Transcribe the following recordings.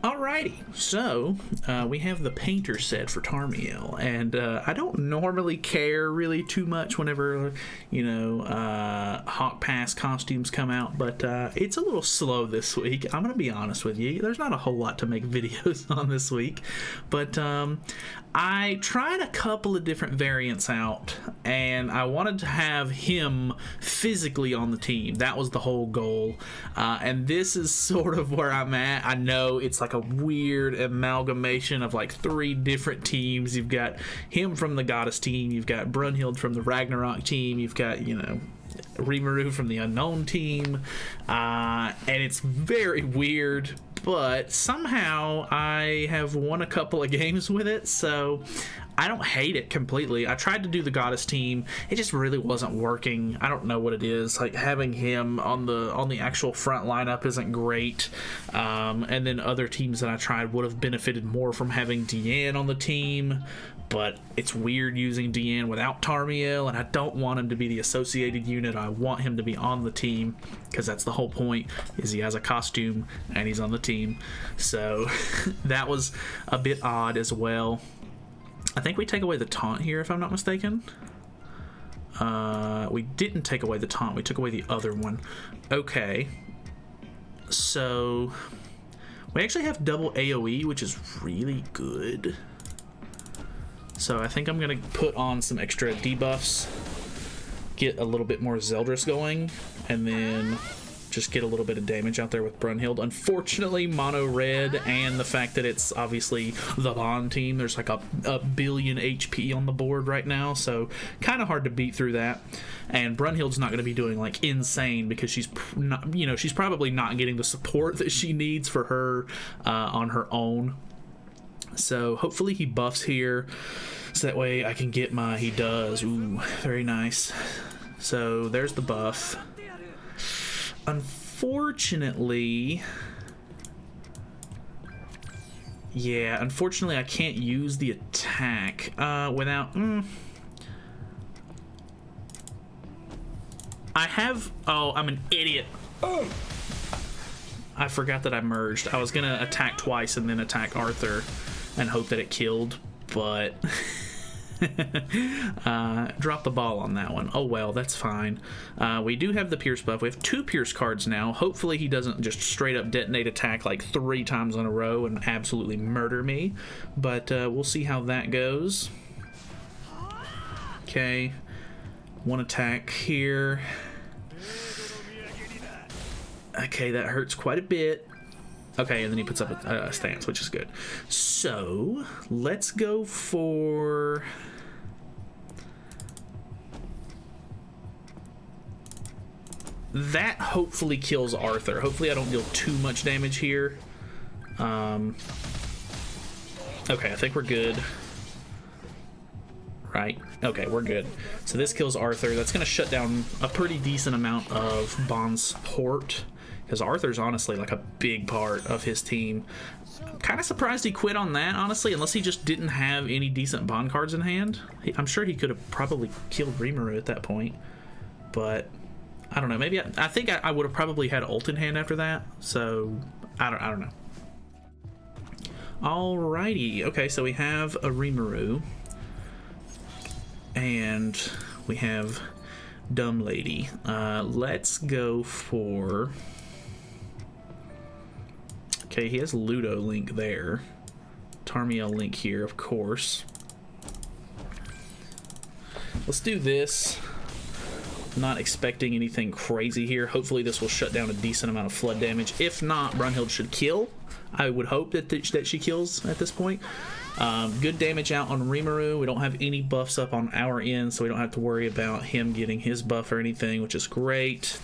Alrighty, so we have the painter set for Tarmiel, and I don't normally care really too much whenever, Hawk Pass costumes come out, but it's a little slow this week. I'm going to be honest with you. There's not a whole lot to make videos on this week, but I tried a couple of different variants out, and I wanted to have him physically on the team. That was the whole goal, and this is sort of where I'm at. I know it's like a weird amalgamation of like 3 different teams. You've got him from the Goddess team, you've got Brunhild from the Ragnarok team, you've got, Rimuru from the Unknown team, and it's very weird, but somehow I have won a couple of games with it, so I don't hate it completely. I tried to do the Goddess team. It just really wasn't working. I don't know what it is. Like, having him on the actual front lineup isn't great. And then other teams that I tried would have benefited more from having Deanne on the team. But it's weird using Deanne without Tarmiel, and I don't want him to be the associated unit. I want him to be on the team, because that's the whole point, is he has a costume and he's on the team. So that was a bit odd as well. I think we take away the taunt here, if I'm not mistaken. We didn't take away the taunt. We took away the other one. Okay. So we actually have double AoE, which is really good. So I think I'm going to put on some extra debuffs, get a little bit more Zeldris going, and then just get a little bit of damage out there with Brunhild. Unfortunately, mono red, and the fact that it's obviously the Bond team, there's like a billion HP on the board right now, so kind of hard to beat through that. And Brunhild's not going to be doing like insane, because she's not, she's probably not getting the support that she needs for her on her own. So hopefully he buffs here, so that way I can get my, he does, ooh, very nice. So there's the buff. Unfortunately, I can't use the attack without, I have, oh, I'm an idiot. Oh. I forgot that I merged. I was gonna attack twice and then attack Arthur and hope that it killed, but drop the ball on that one. Oh well, that's fine. We do have the Pierce buff. We have 2 Pierce cards now. Hopefully he doesn't just straight up detonate attack like 3 times in a row and absolutely murder me, but we'll see how that goes. Okay, 1 attack here. Okay, that hurts quite a bit. Okay, and then he puts up a stance, which is good. So let's go for that. Hopefully kills Arthur. Hopefully I don't deal too much damage here. Okay, I think we're good. Right? Okay, we're good. So this kills Arthur. That's going to shut down a pretty decent amount of Bond's support, because Arthur's honestly like a big part of his team. I'm kind of surprised he quit on that, honestly, unless he just didn't have any decent Bond cards in hand. I'm sure he could have probably killed Rimuru at that point, but I don't know. Maybe I think I would have probably had ult in hand after that, so I don't know. Alrighty. Okay, so we have a Rimuru, and we have Dumb Lady. Let's go for... Okay, he has Ludo Link there. Tarmiel Link here, of course. Let's do this. Not expecting anything crazy here. Hopefully this will shut down a decent amount of flood damage. If not, Brunhild should kill. I would hope that she kills at this point. Good damage out on Rimuru. We don't have any buffs up on our end, so we don't have to worry about him getting his buff or anything, which is great.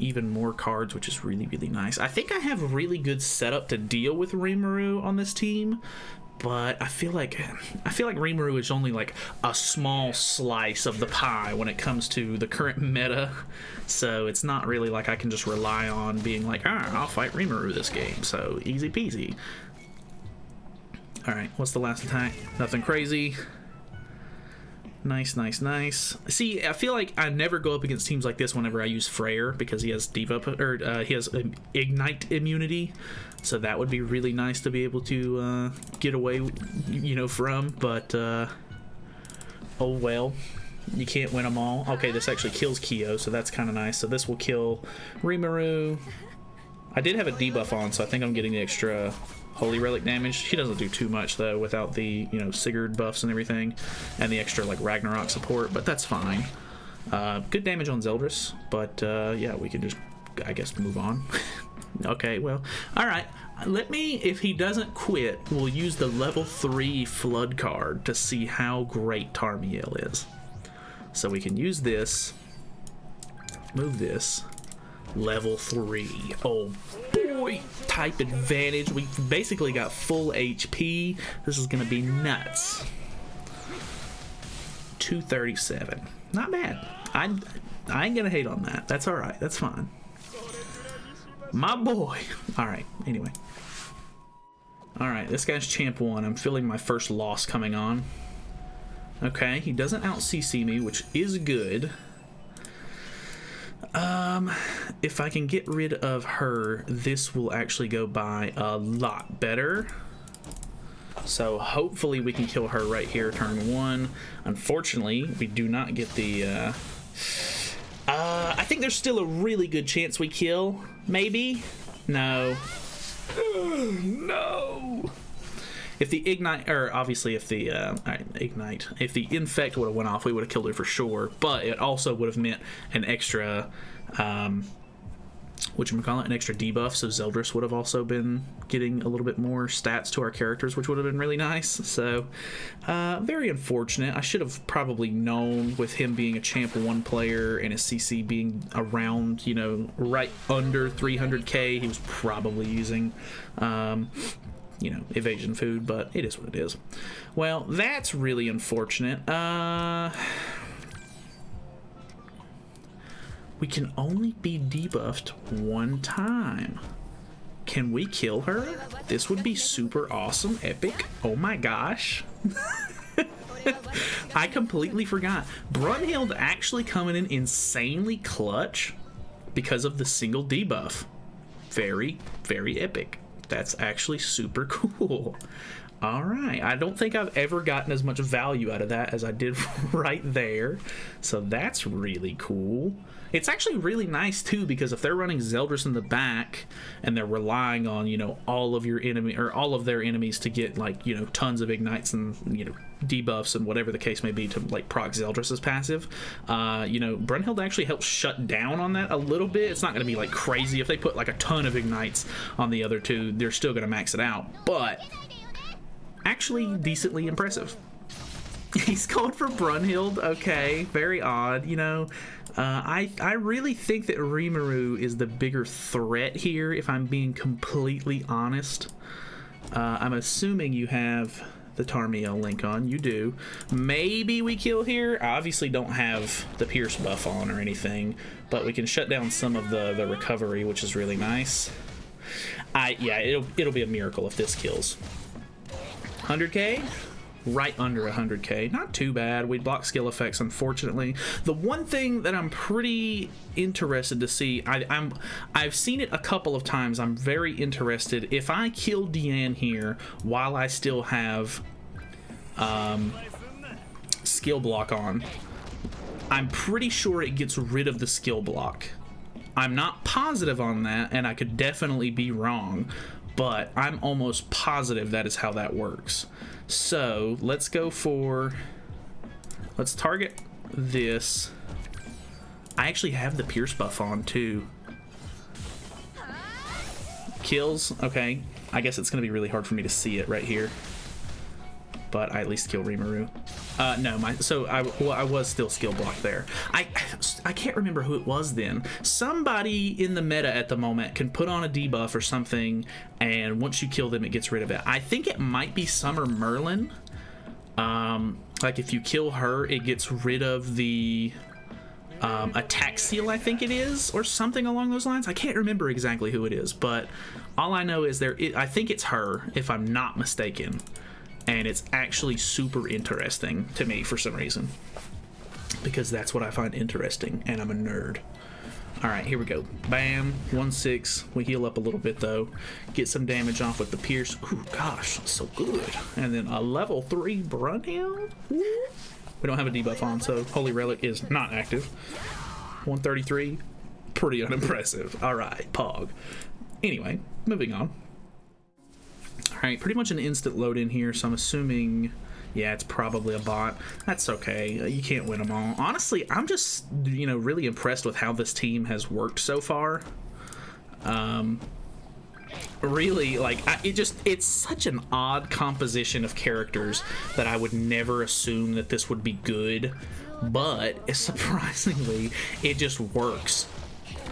Even more cards, which is really, really nice. I think I have a really good setup to deal with Rimuru on this team, but I feel like Rimuru is only like a small slice of the pie when it comes to the current meta. So it's not really like I can just rely on being like, I'll fight Rimuru this game. So easy peasy. All right, what's the last attack? Nothing crazy. Nice, nice, nice. See, I feel like I never go up against teams like this whenever I use Freyr because he has he has Ignite immunity, so that would be really nice to be able to get away, you know, from. But oh well, you can't win them all. Okay, this actually kills Kyo, so that's kind of nice. So this will kill Rimuru. I did have a debuff on, so I think I'm getting the extra Holy Relic damage. She doesn't do too much though without the, you know, Sigurd buffs and everything, and the extra like Ragnarok support, but that's fine. Good damage on Zeldris, but yeah, we can just, I guess, move on. Okay, well, all right. Let me, if he doesn't quit, we'll use the level 3 Flood card to see how great Tarmiel is. So we can use this, move this, level 3. Oh boy, type advantage. We basically got full HP. This is gonna be nuts. 237, not bad. I ain't gonna hate on that. That's all right, that's fine, my boy. All right, anyway, all right, this guy's champ 1. I'm feeling my first loss coming on. Okay, he doesn't out CC me, which is good. If I can get rid of her, this will actually go by a lot better. So hopefully we can kill her right here, turn 1. Unfortunately, we do not get the, I think there's still a really good chance we kill. Maybe? No. No. If the Ignite, or obviously if the Ignite, if the Infect would have went off, we would have killed her for sure, but it also would have meant an extra, whatchamacallit, an extra debuff, so Zeldris would have also been getting a little bit more stats to our characters, which would have been really nice. So, very unfortunate. I should have probably known, with him being a Champ 1 player and his CC being around, you know, right under 300k, he was probably using, you know, evasion food, but it is what it is. Well, that's really unfortunate. We can only be debuffed 1 time. Can we kill her? This would be super awesome, epic. Oh my gosh. I completely forgot. Brunhild actually coming in insanely clutch because of the single debuff. Very, very epic. That's actually super cool. All right, I don't think I've ever gotten as much value out of that as I did right there. So that's really cool. It's actually really nice too, because if they're running Zeldris in the back and they're relying on, you know, all of your enemy or all of their enemies to get, like, you know, tons of ignites and, you know, debuffs and whatever the case may be to like proc Zeldris's passive, you know, Brunhild actually helps shut down on that a little bit. It's not going to be like crazy if they put like a ton of ignites on the other two. They're still going to max it out, but actually decently impressive. He's called for Brunhild. Okay, very odd. You know, I really think that Rimuru is the bigger threat here, if I'm being completely honest. I'm assuming you have the Tarmiel link on. You do. Maybe we kill here. I obviously don't have the Pierce buff on or anything, but we can shut down some of the recovery, which is really nice. Yeah, it'll be a miracle if this kills. 100k? Right under 100k. Not too bad. We block skill effects, unfortunately. The one thing that I'm pretty interested to see, I've seen it a couple of times. I'm very interested. If I kill Deanne here while I still have skill block on, I'm pretty sure it gets rid of the skill block. I'm not positive on that, and I could definitely be wrong, but I'm almost positive that is how that works. So let's go for, let's target this. I actually have the Pierce buff on too. Kills. Okay, I guess it's gonna be really hard for me to see it right here, but I at least kill Rimuru. No, I was still skill blocked there. I can't remember who it was then. Somebody in the meta at the moment can put on a debuff or something, and once you kill them, it gets rid of it. I think it might be Summer Merlin. Like if you kill her, it gets rid of the attack seal, I think it is, or something along those lines. I can't remember exactly who it is, but all I know is I think it's her, if I'm not mistaken. and it's actually super interesting to me for some reason, because that's what I find interesting, and I'm a nerd. All right, here we go. Bam, 1-6. We heal up a little bit though. Get some damage off with the Pierce. Ooh, gosh, so good. And then a level 3 Brunhild. We don't have a debuff on, so Holy Relic is not active. 133, pretty unimpressive. All right, Pog. Anyway, moving on. All right, pretty much an instant load in here, so I'm assuming... yeah, it's probably a bot. That's okay. You can't win them all. Honestly, I'm just, you know, really impressed with how this team has worked so far. Really, like, it's such an odd composition of characters that I would never assume that this would be good. But, surprisingly, it just works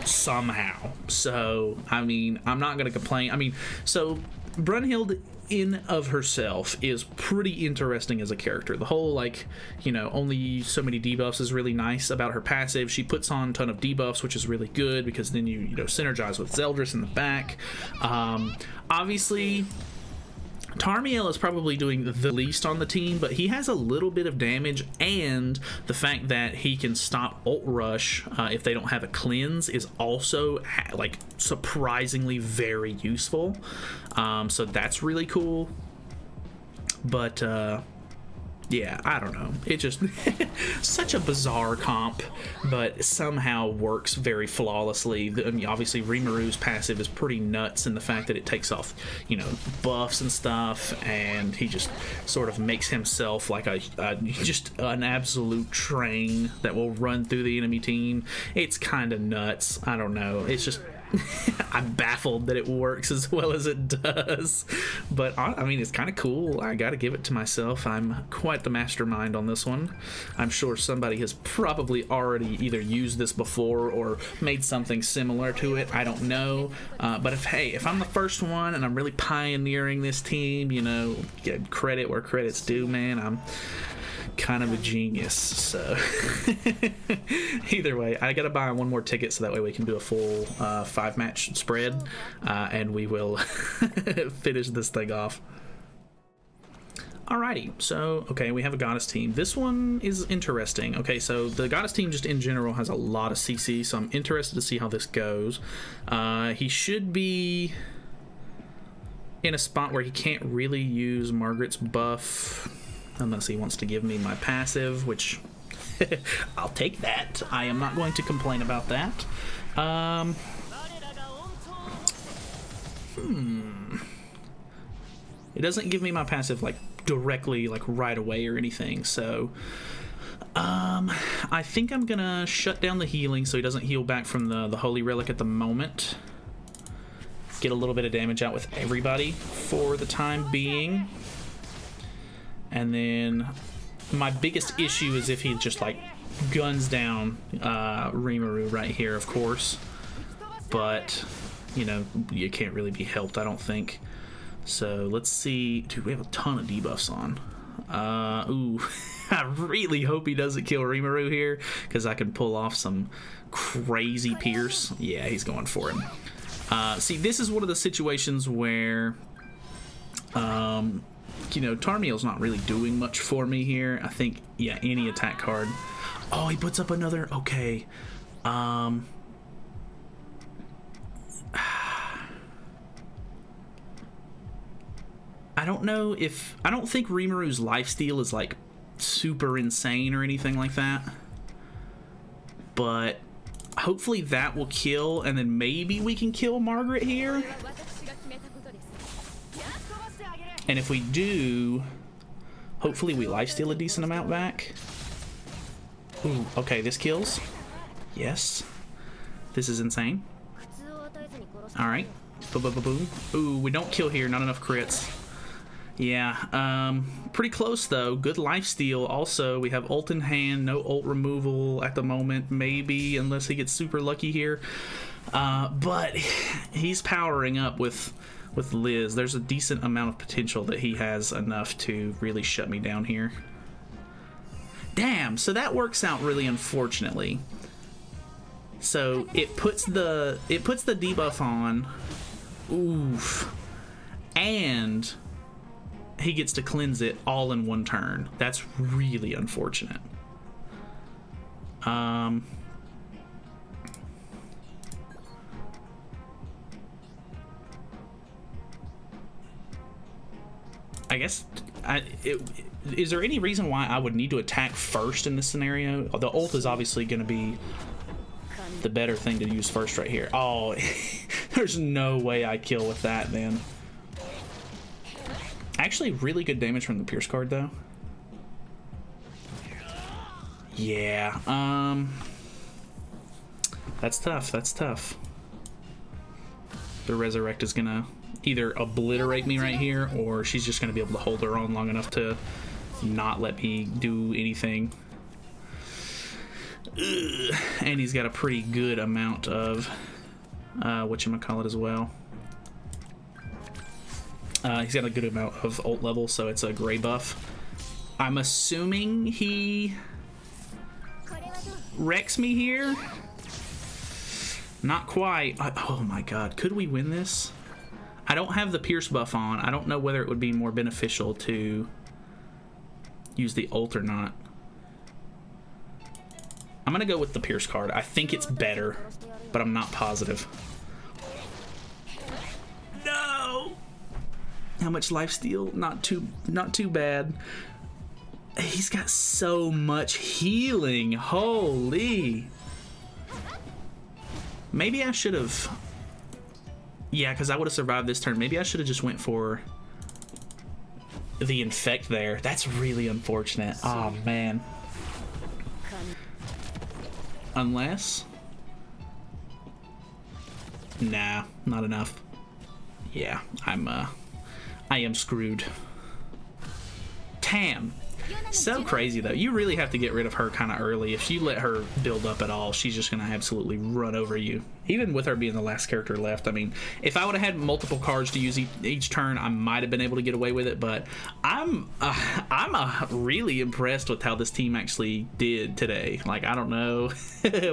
somehow. So, I mean, I'm not going to complain. I mean, so, Brunhild in of herself is pretty interesting as a character. The whole, like, you know, only so many debuffs is really nice about her passive. She puts on a ton of debuffs, which is really good because then you know, synergize with Zeldris in the back. Obviously, Tarmiel is probably doing the least on the team, but he has a little bit of damage, and the fact that he can stop ult rush if they don't have a cleanse is also like surprisingly very useful. So that's really cool. But yeah, I don't know. It just such a bizarre comp, but somehow works very flawlessly. I mean, obviously, Rimuru's passive is pretty nuts in the fact that it takes off, you know, buffs and stuff, and he just sort of makes himself like just an absolute train that will run through the enemy team. It's kind of nuts. I don't know. It's just... I'm baffled that it works as well as it does, but I mean, it's kind of cool. I gotta give it to myself. I'm quite the mastermind on this one. I'm sure somebody has probably already either used this before or made something similar to it. I don't know, but if I'm the first one and I'm really pioneering this team, you know, get credit where credit's due, man. I'm kind of a genius. So either way, I gotta buy one more ticket so that way we can do a full 5-match spread, and we will finish this thing off. Alrighty, so okay, we have a goddess team. This one is interesting. Okay, so the goddess team just in general has a lot of CC, so I'm interested to see how this goes. He should be in a spot where he can't really use Margaret's buff unless he wants to give me my passive, which I'll take that. I am not going to complain about that. It doesn't give me my passive like directly, like right away or anything, so I think I'm gonna shut down the healing so he doesn't heal back from the Holy Relic at the moment. Get a little bit of damage out with everybody for the time being. And then my biggest issue is if he just like guns down Rimuru right here, of course. But, you know, you can't really be helped, I don't think. So let's see. Dude, we have a ton of debuffs on. Ooh, I really hope he doesn't kill Rimuru here because I can pull off some crazy Pierce. Yeah, he's going for him. See, this is one of the situations where... you know, Tarmiel's not really doing much for me here. I think, yeah, any attack card. Oh, he puts up another... okay. I don't know if... I don't think Rimuru's lifesteal is, like, super insane or anything like that. But hopefully that will kill, and then maybe we can kill Margaret here. And if we do, hopefully we lifesteal a decent amount back. Ooh, okay, this kills. Yes. This is insane. Alright. Boom. Ooh, we don't kill here, not enough crits. Yeah, pretty close though. Good lifesteal. Also, we have ult in hand, no ult removal at the moment, maybe, unless he gets super lucky here. But he's powering up with Liz. There's a decent amount of potential that he has enough to really shut me down here. Damn, so that works out really unfortunately. So it puts the debuff on. Oof. And he gets to cleanse it all in one turn. That's really unfortunate. I guess, is there any reason why I would need to attack first in this scenario? The ult is obviously going to be the better thing to use first right here. Oh, there's no way I kill with that, then. Actually, really good damage from the Pierce card, though. Yeah, that's tough, that's tough. The Resurrect is going to either obliterate me right here, or she's just going to be able to hold her own long enough to not let me do anything. Ugh. And he's got a pretty good amount of whatchamacallit as well. He's got a good amount of ult level, so it's a gray buff. I'm assuming he wrecks me here. Not quite. Oh my god, could we win this? I don't have the Pierce buff on. I don't know whether it would be more beneficial to use the ult or not. I'm gonna go with the Pierce card. I think it's better, but I'm not positive. No! How much lifesteal? Not too bad. He's got so much healing. Holy. Maybe I should have... Yeah, because I would have survived this turn. Maybe I should have just went for the infect there. That's really unfortunate. Oh, man. Unless... Nah, not enough. Yeah, I am screwed. Tam. So crazy, though. You really have to get rid of her kind of early. If you let her build up at all, she's just going to absolutely run over you. Even with her being the last character left. I mean, if I would have had multiple cards to use each turn, I might have been able to get away with it. But I'm really impressed with how this team actually did today. Like, I don't know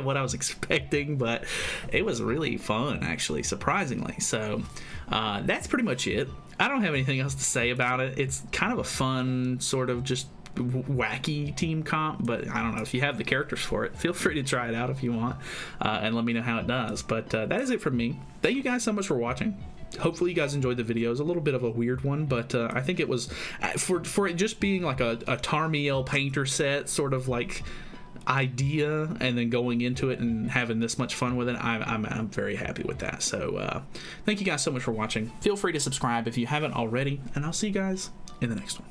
what I was expecting, but it was really fun, actually, surprisingly. So that's pretty much it. I don't have anything else to say about it. It's kind of a fun, sort of just wacky team comp, but I don't know, if you have the characters for it, feel free to try it out if you want, and let me know how it does. But that is it from me. Thank you guys so much for watching. Hopefully you guys enjoyed the video. It was a little bit of a weird one, but I think it was, for it just being like a Tarmiel painter set sort of like idea, and then going into it and having this much fun with it, I'm very happy with that. So thank you guys so much for watching. Feel free to subscribe if you haven't already, and I'll see you guys in the next one.